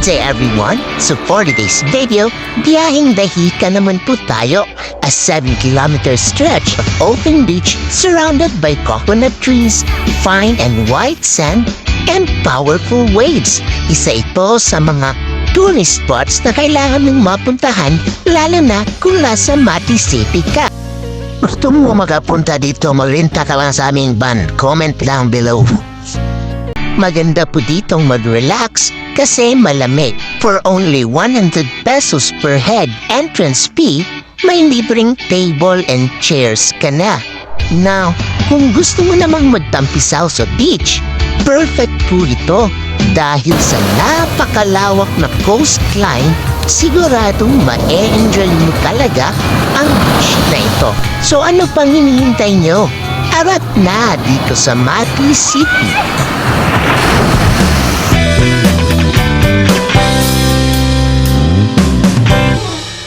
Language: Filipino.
Good day everyone! So for today's video, biyaheng Dahika naman po tayo. A 7-kilometer stretch of open beach surrounded by coconut trees, fine and white sand, and powerful waves. Isa ito sa mga tourist spots na kailangan mong mapuntahan lalo na kung nasa Mati City ka. Gusto mo makapunta dito, magrenta ka lang sa aming van. Comment lang below. Maganda po ditong mag-relax kasi malamig. For only 100 pesos per head entrance fee, may libreng table and chairs ka na. Now, kung gusto mo namang magtampisaw sa beach, perfect po ito dahil sa napakalawak na coastline, siguradong ma-enjoy mo talaga ang beach na ito. So ano pang hinihintay nyo? Arat na dito sa Mati City.